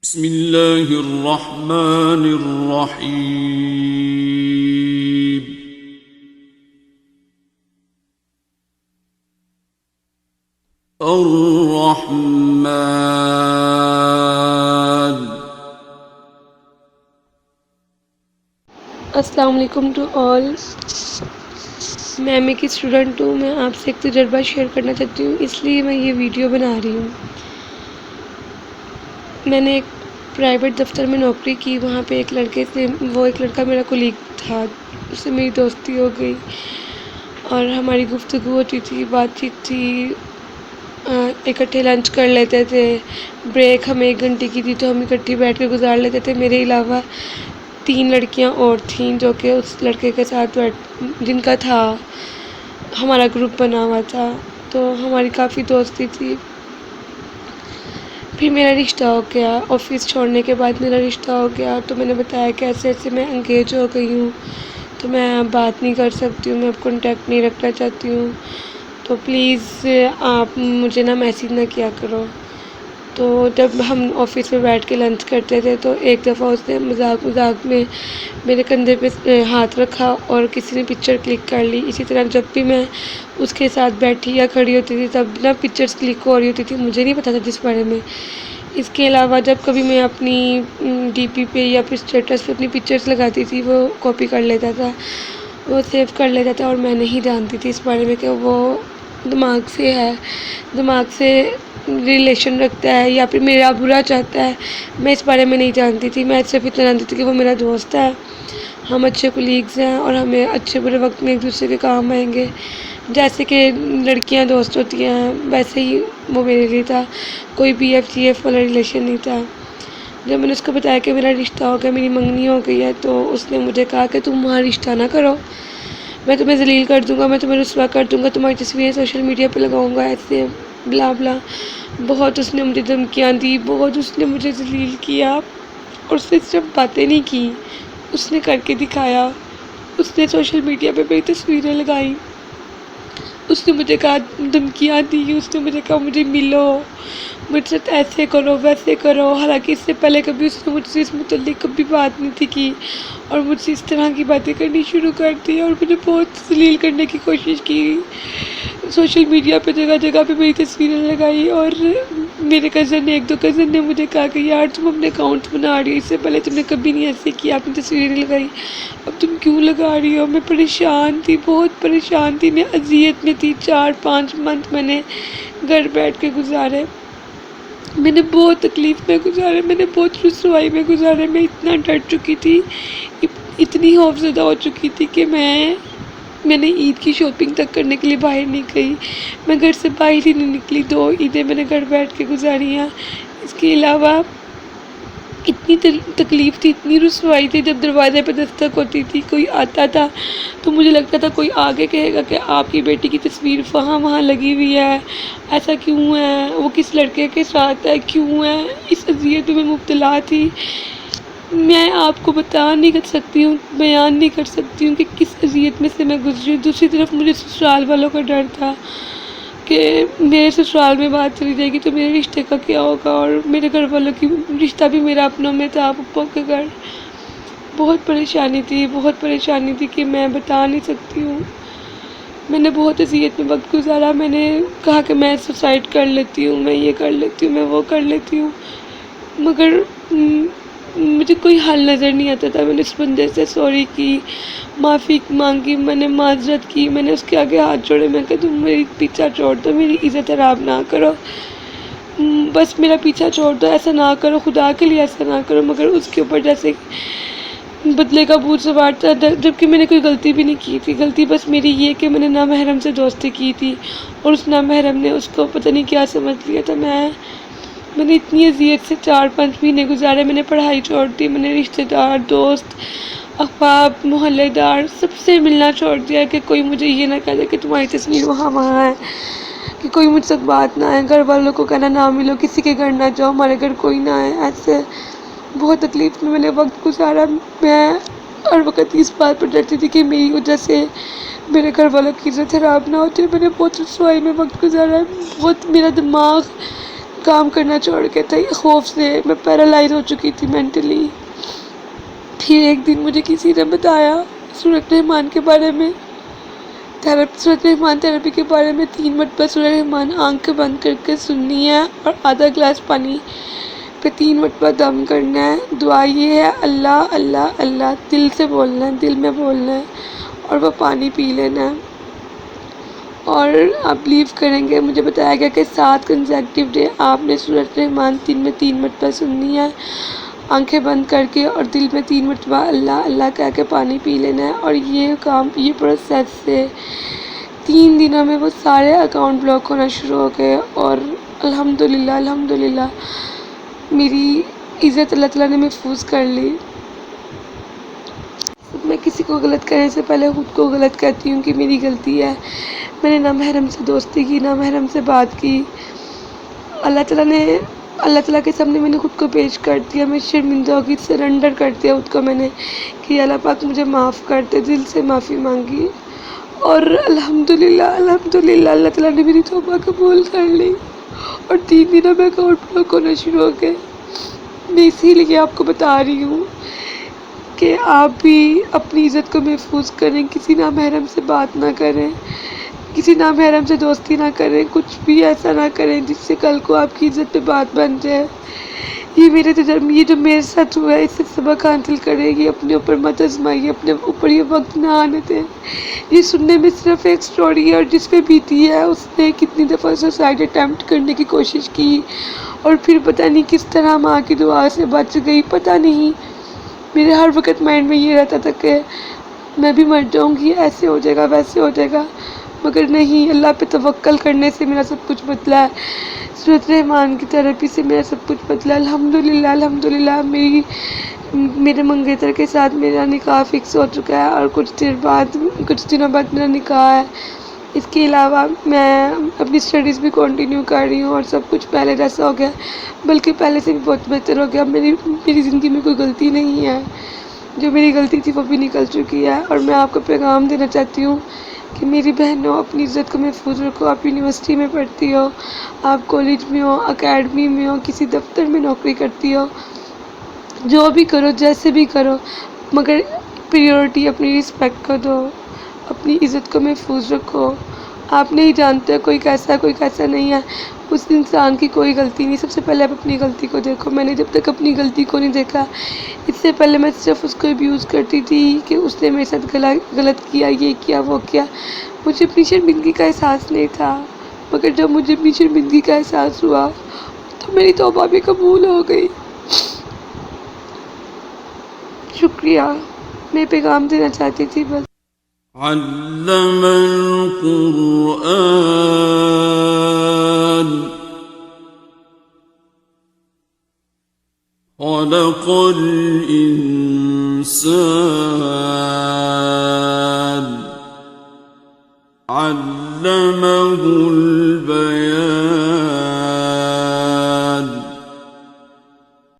بسم اللہ الرحمن الرحیم الرحمن۔ السلام علیکم ٹو آل۔ میں ایم اے کی اسٹوڈنٹ ہوں۔ میں آپ سے ایک تجربہ شیئر کرنا چاہتی ہوں، اس لیے میں یہ ویڈیو بنا رہی ہوں۔ میں نے ایک پرائیویٹ دفتر میں نوکری کی۔ وہاں پہ ایک لڑکا میرا کولیگ تھا، اس سے میری دوستی ہو گئی اور ہماری گفتگو ہوتی تھی، بات چیت تھی، اکٹھے لنچ کر لیتے تھے۔ بریک ہمیں 1 گھنٹے کی تھی تو ہم اکٹھے بیٹھ کے گزار لیتے تھے۔ میرے علاوہ 3 لڑکیاں اور تھیں جو کہ اس لڑکے کے ساتھ جن کا تھا، ہمارا گروپ بنا ہوا تھا، تو ہماری کافی دوستی تھی۔ پھر میرا رشتہ ہو گیا، آفس چھوڑنے کے بعد میرا رشتہ ہو گیا، تو میں نے بتایا کہ ایسے میں انگیج ہو گئی ہوں، تو میں اب بات نہیں کر سکتی ہوں، میں اب کانٹیکٹ نہیں رکھنا چاہتی ہوں، تو پلیز آپ مجھے میسیج نہ کیا کرو۔ تو جب ہم آفس میں بیٹھ کے لنچ کرتے تھے تو ایک دفعہ اس نے مذاق میں میرے کندھے پہ ہاتھ رکھا اور کسی نے پکچر کلک کر لی۔ اسی طرح جب بھی میں اس کے ساتھ بیٹھی یا کھڑی ہوتی تھی تب پکچرز کلک ہو رہی ہوتی تھی، مجھے نہیں پتا تھا جس بارے میں۔ اس کے علاوہ جب کبھی میں اپنی ڈی پی پہ یا پھر اسٹیٹس پہ اپنی پکچرز لگاتی تھی، وہ کاپی کر لیتا تھا، وہ سیو کر لیتا تھا، اور میں نہیں جانتی تھی اس بارے میں کہ وہ دماغ سے ریلیشن رکھتا ہے یا پھر میرا برا چاہتا ہے۔ میں اس بارے میں نہیں جانتی تھی، میں صرف اتنا جانتی تھی کہ وہ میرا دوست ہے، ہم اچھے کولیگز ہیں اور ہمیں اچھے برے وقت میں ایک دوسرے کے کام آئیں گے۔ جیسے کہ لڑکیاں دوست ہوتی ہیں ویسے ہی وہ میرے لیے تھا، کوئی بی ایف جی ایف والا ریلیشن نہیں تھا۔ جب میں نے اس کو بتایا کہ میرا رشتہ ہو گیا، میری منگنی ہو گئی ہے، تو اس نے مجھے کہا کہ تم وہاں رشتہ نہ کرو، میں تمہیں ذلیل کر دوں گا، میں تمہیں رسوا کر دوں گا، تمہاری تصویریں سوشل میڈیا پہ لگاؤں گا، ایسے بلا بلا۔ بہت اس نے مجھے دھمکیاں دی، بہت اس نے مجھے ذلیل کیا، اور اس نے صرف باتیں نہیں کی، اس نے کر کے دکھایا۔ اس نے سوشل میڈیا پہ میری تصویریں لگائیں، اس نے مجھے کہا، دھمکیاں دی، اس نے مجھے کہا مجھے ملو، مجھ سے ایسے کرو ویسے کرو، حالانکہ اس سے پہلے کبھی اس نے مجھ سے اس متعلق کبھی بات نہیں تھی کی، اور مجھ سے اس طرح کی باتیں کرنی شروع کر دی اور مجھے بہت ذلیل کرنے کی کوشش کی۔ سوشل میڈیا پہ جگہ جگہ پہ میری تصویریں لگائی، اور میرے ایک دو کزن نے مجھے کہا کہ یار تم اپنے اکاؤنٹ بنا رہی ہو، اس سے پہلے تم نے کبھی نہیں ایسے کیا، اپنی تصویریں نہیں لگائی، اب تم کیوں لگا رہی ہو؟ میں پریشان تھی، بہت پریشان تھی، میں اذیت میں تھی۔ 4-5 منتھ میں نے گھر بیٹھ کے گزارے، میں نے بہت تکلیف میں گزارے، میں نے بہت رسوائی میں گزارے، میں اتنا ڈر چکی تھی، اتنی خوفزدہ ہو چکی تھی کہ میں نے عید کی شاپنگ تک کرنے کے لیے باہر نہیں گئی، میں گھر سے باہر ہی نہیں نکلی۔ 2 عیدیں میں نے گھر بیٹھ کے گزاری ہیں۔ اس کے علاوہ اتنی تکلیف تھی، اتنی رسوائی تھی، جب دروازے پہ دستک ہوتی تھی، کوئی آتا تھا تو مجھے لگتا تھا کوئی آگے کہے گا کہ آپ کی بیٹی کی تصویر وہاں لگی ہوئی ہے، ایسا کیوں ہے، وہ کس لڑکے کے ساتھ ہے، کیوں ہے۔ اس اذیت میں مبتلا تھی، میں آپ کو بیان نہیں کر سکتی ہوں کہ کس اذیت میں سے میں گزری ہوں۔ دوسری طرف مجھے سسرال والوں کا ڈر تھا کہ میرے سسرال میں بات چلی جائے گی تو میرے رشتے کا کیا ہوگا، اور میرے گھر والوں کی رشتہ بھی میرا اپنوں میں تھا، پپا کے گھر۔ بہت پریشانی تھی کہ میں بتا نہیں سکتی ہوں۔ میں نے بہت اذیت میں وقت گزارا، میں نے کہا کہ میں سوسائڈ کر لیتی ہوں، میں یہ کر لیتی ہوں، میں وہ کر لیتی ہوں، مگر مجھے کوئی حل نظر نہیں آتا تھا۔ میں نے اس بندے سے سوری کی، معافی مانگی، میں نے معذرت کی، میں نے اس کے آگے ہاتھ جوڑے، میں کہا تم میری پیچھا چھوڑ دو، میری عزت خراب نہ کرو، بس میرا پیچھا چھوڑ دو، ایسا نہ کرو، خدا کے لیے ایسا نہ کرو۔ مگر اس کے اوپر جیسے بدلے کا بھوت سوار تھا، جبکہ میں نے کوئی غلطی بھی نہیں کی تھی۔ غلطی بس میری یہ کہ میں نے نامحرم سے دوستی کی تھی، اور اس نامحرم نے اس کو پتہ نہیں کیا سمجھ لیا تھا۔ میں نے اتنی اذیت سے 4-5 مہینے گزارے، میں نے پڑھائی چھوڑ دی، میں نے رشتہ دار، دوست، احباب، محلے دار سب سے ملنا چھوڑ دیا کہ کوئی مجھے یہ نہ کہہ دے کہ تمہاری تصویر وہاں ہے، کہ کوئی مجھ سے بات نہ آئے، گھر والوں کو کہنا نہ ملو، کسی کے گھر نہ جاؤ، ہمارے گھر کوئی نہ آئے، ایسے بہت تکلیف میں نے وقت گزارا۔ میں ہر وقت اس بات پر ڈرتی تھی کہ میری وجہ سے میرے گھر والوں کی عزت خراب نہ ہوتی، میں نے بہت رسوائی میں وقت گزارا، بہت میرا دماغ کام کرنا چھوڑ کے تھا، خوف سے میں پیرالائز ہو چکی تھی مینٹلی۔ پھر ایک دن مجھے کسی نے بتایا سورۃ رحمان کے بارے میں، سورۃ رحمان تھراپی کے بارے میں 3 مرتبہ سورۃ رحمان آنکھ بند کر کے سننی ہے اور آدھا گلاس پانی پہ 3 مرتبہ دم کرنا ہے۔ دعا یہ ہے اللہ اللہ اللہ، دل سے بولنا ہے، دل میں بولنا ہے اور وہ پانی پی لینا ہے۔ اور آپ بلیو کریں گے، مجھے بتایا گیا کہ 7 کنزیکٹیو ڈے آپ نے سورۃ رحمان دن میں 3 مرتبہ سننی ہے، آنکھیں بند کر کے، اور دل میں 3 مرتبہ اللہ اللہ کہہ کے پانی پی لینا ہے۔ اور یہ کام، یہ پروسیس سے 3 دنوں میں وہ سارے اکاؤنٹ بلاک ہونا شروع ہو گئے، اور الحمدللہ میری عزت اللہ تعالیٰ نے محفوظ کر لی۔ میں کسی کو غلط کرنے سے پہلے خود کو غلط کہتی ہوں کہ میری غلطی ہے، میں نے نامحرم سے دوستی کی، نامحرم سے بات کی، اللہ تعالیٰ کے سامنے میں نے خود کو پیش کر دیا، میں شرمندہ ہو گئی، سرنڈر کر دیا خود کو میں نے کہ اللہ پاک مجھے معاف کر دے، دل سے معافی مانگی، اور الحمدللہ اللہ تعالیٰ نے میری توبہ قبول کر لی، اور 3 دنوں میں اکاؤنٹ بلاک ہونا شروع ہو گئے۔ میں اسی لیے آپ کو بتا رہی ہوں کہ آپ بھی اپنی عزت کو محفوظ کریں، کسی نامحرم سے بات نہ کریں، کسی نامحرم سے دوستی نہ کریں، کچھ بھی ایسا نہ کریں جس سے کل کو آپ کی عزت پہ بات بن جائے۔ یہ جو میرے ساتھ ہوا ہے، اس سے سبق حاصل کریں، یہ اپنے اوپر مت آزمائیے، اپنے اوپر یہ وقت نہ آنے دیں۔ یہ سننے میں صرف ایک سٹوری ہے، اور جس پہ بیتی ہے اس نے کتنی دفعہ سوسائڈ اٹیمپٹ کرنے کی کوشش کی، اور پھر پتہ نہیں کس طرح ماں کی دعا سے بچ گئی، پتہ نہیں۔ میرے ہر وقت مائنڈ میں یہ رہتا تھا کہ میں بھی مر جاؤں گی، ایسے ہو جائے گا، ویسے ہو جائے گا، مگر نہیں، اللہ پہ توکل کرنے سے میرا سب کچھ بدلا ہے، سورۃ رحمان کی تھراپی سے میرا سب کچھ بدلا ہے۔ الحمدللہ میرے منگیتر کے ساتھ میرا نکاح فکس ہو چکا ہے، اور کچھ دنوں بعد میرا نکاح ہے۔ اس کے علاوہ میں اپنی اسٹڈیز بھی کنٹینیو کر رہی ہوں، اور سب کچھ پہلے جیسا ہو گیا، بلکہ پہلے سے بھی بہت بہتر ہو گیا۔ میری زندگی میں کوئی غلطی نہیں ہے، جو میری غلطی تھی وہ بھی نکل چکی ہے، اور میں آپ کو پیغام دینا چاہتی ہوں کہ میری بہنوں، اپنی عزت کو محفوظ رکھو۔ آپ یونیورسٹی میں پڑھتی ہو، آپ کالج میں ہو، اکیڈمی میں ہو، کسی دفتر میں نوکری کرتی ہو، جو بھی کرو، جیسے بھی کرو، مگر پریورٹی اپنی رسپیکٹ کو دو، اپنی عزت کو محفوظ رکھو۔ آپ نہیں جانتے کوئی کیسا ہے، کوئی کیسا نہیں ہے، اس انسان کی کوئی غلطی نہیں۔ سب سے پہلے آپ اپنی غلطی کو دیکھو۔ میں نے جب تک اپنی غلطی کو نہیں دیکھا، اس سے پہلے میں صرف اس کو ابیوز کرتی تھی کہ اس نے میرے ساتھ غلط کیا، یہ کیا، وہ کیا، مجھے اپنی شرمندگی کا احساس نہیں تھا، مگر جب مجھے اپنی شرمندگی کا احساس ہوا تو میری توبہ بھی قبول ہو گئی۔ شکریہ، میں پیغام دینا چاہتی تھی بس۔ علم القرآن خلق الإنسان علمه البيان